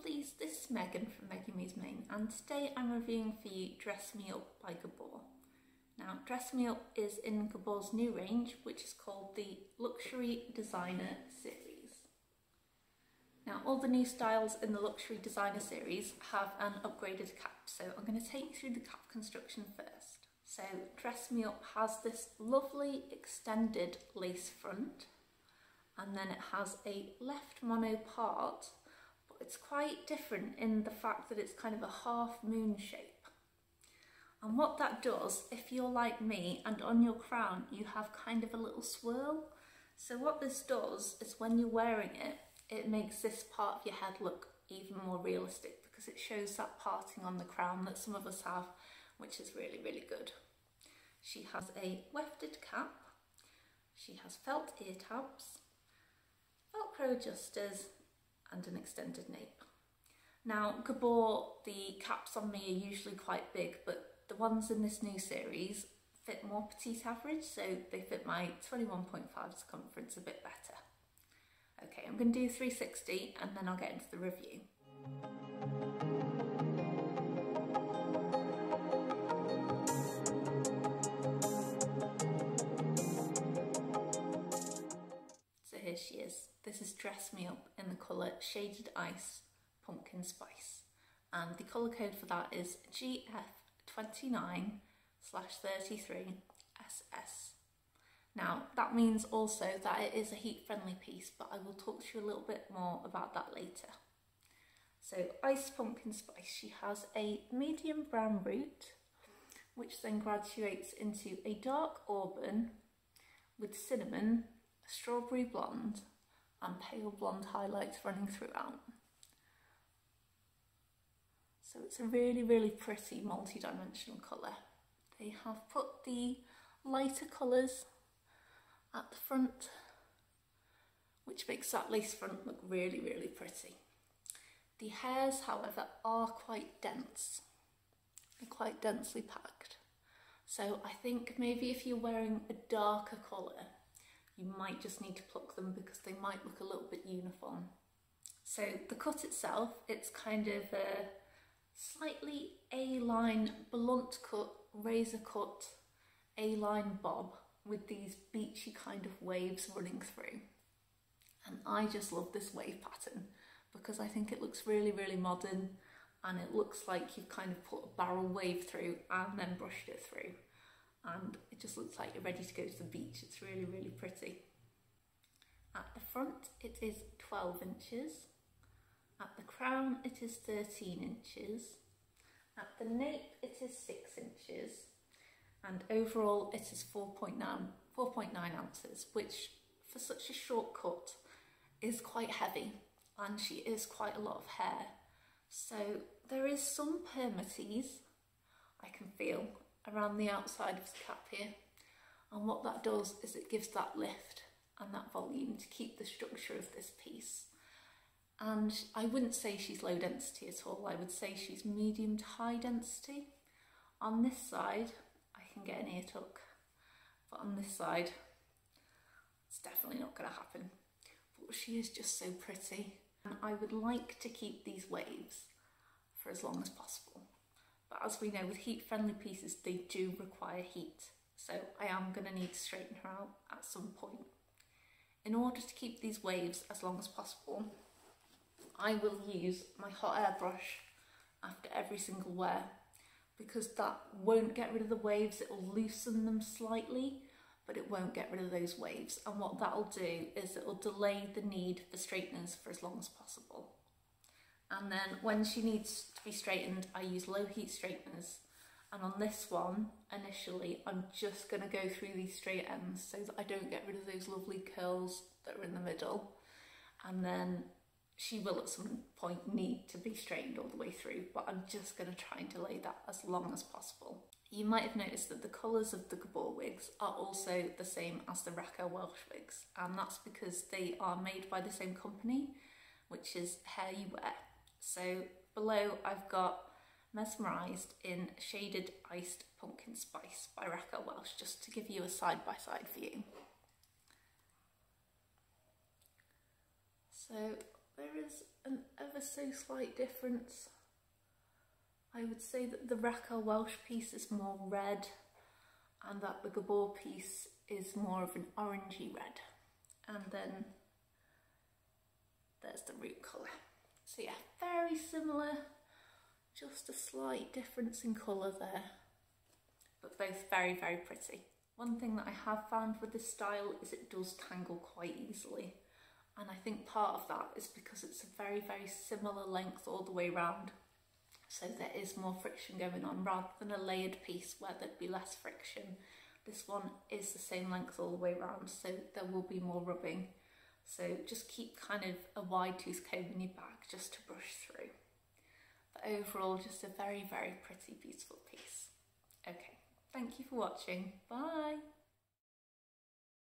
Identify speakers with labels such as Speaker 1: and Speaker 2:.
Speaker 1: lovelies, this is Megan from Megan Me's Main, and today I'm reviewing for you Dress Me Up by Gabor. Now, Dress Me Up is in Gabor's new range, which is called the Luxury Designer Series. Now, all the new styles in the Luxury Designer Series have an upgraded cap, so I'm going to take you through the cap construction first. So, Dress Me Up has this lovely extended lace front, and then it has a left mono part, but it's quite different in the fact that it's kind of a half moon shape. And what that does, if you're like me and on your crown you have kind of a little swirl, so what this does is when you're wearing it, it makes this part of your head look even more realistic because it shows that parting on the crown that some of us have, which is really, really good. She has a wefted cap, she has felt ear tabs, Velcro adjusters and an extended nape. Now, Gabor, the caps on me are usually quite big, but the ones in this new series fit more petite average, so they fit my 21.5 circumference a bit better. Okay, I'm going to do 360 and then I'll get into the review. So here she is. This is Dress Me Up in the colour Shaded Ice Pumpkin Spice, and the colour code for that is GF29/33SS. Now, that means also that it is a heat-friendly piece, but I will talk to you a little bit more about that later. So, Ice Pumpkin Spice, she has a medium brown root, which then graduates into a dark auburn with cinnamon, strawberry blonde, and pale blonde highlights running throughout. So it's a really, really pretty multi-dimensional colour. They have put the lighter colours at the front, which makes that lace front look really, really pretty. The hairs, however, are quite dense. They're quite densely packed. So I think maybe if you're wearing a darker colour, you might just need to pluck them because they might look a little bit uniform. So the cut itself, it's kind of a slightly A-line, blunt cut, razor cut, A-line bob with these beachy kind of waves running through. And I just love this wave pattern because I think it looks really, really modern, and it looks like you've kind of put a barrel wave through and then brushed it through. And it just looks like you're ready to go to the beach. It's really, really pretty. At the front it is 12 inches. At the crown it is 13 inches. At the nape it is 6 inches. And overall it is 4.9 ounces, which for such a short cut is quite heavy, and she is quite a lot of hair. So there is some permatease I can feel around the outside of the cap here, and what that does is it gives that lift and that volume to keep the structure of this piece. And I wouldn't say she's low density at all, I would say she's medium to high density. On this side I can get an ear tuck, but on this side it's definitely not going to happen. But she is just so pretty, and I would like to keep these waves for as long as possible. But as we know, with heat-friendly pieces, they do require heat. So I am going to need to straighten her out at some point. In order to keep these waves as long as possible, I will use my hot air brush after every single wear, because that won't get rid of the waves. It will loosen them slightly, but it won't get rid of those waves. And what that'll do is it will delay the need for straighteners for as long as possible. And then when she needs to be straightened, I use low heat straighteners. And on this one, initially, I'm just going to go through these straight ends so that I don't get rid of those lovely curls that are in the middle. And then she will at some point need to be straightened all the way through, but I'm just going to try and delay that as long as possible. You might have noticed that the colours of the Gabor wigs are also the same as the Raquel Welch wigs, and that's because they are made by the same company, which is Hair You Wear. So below I've got Mesmerised in Shaded Iced Pumpkin Spice by Raquel Welch, just to give you a side-by-side view. So there is an ever ever so slight difference. I would say that the Raquel Welsh piece is more red and that the Gabor piece is more of an orangey red. And then there's the root colour. So yeah, very similar, just a slight difference in colour there, but both very, very pretty. One thing that I have found with this style is it does tangle quite easily. And I think part of that is because it's a very, very similar length all the way around. So there is more friction going on rather than a layered piece where there'd be less friction. This one is the same length all the way around, so there will be more rubbing. So just keep kind of a wide tooth comb in your bag just to brush through. But overall, just a very, very pretty, beautiful piece. Okay, thank you for watching. Bye.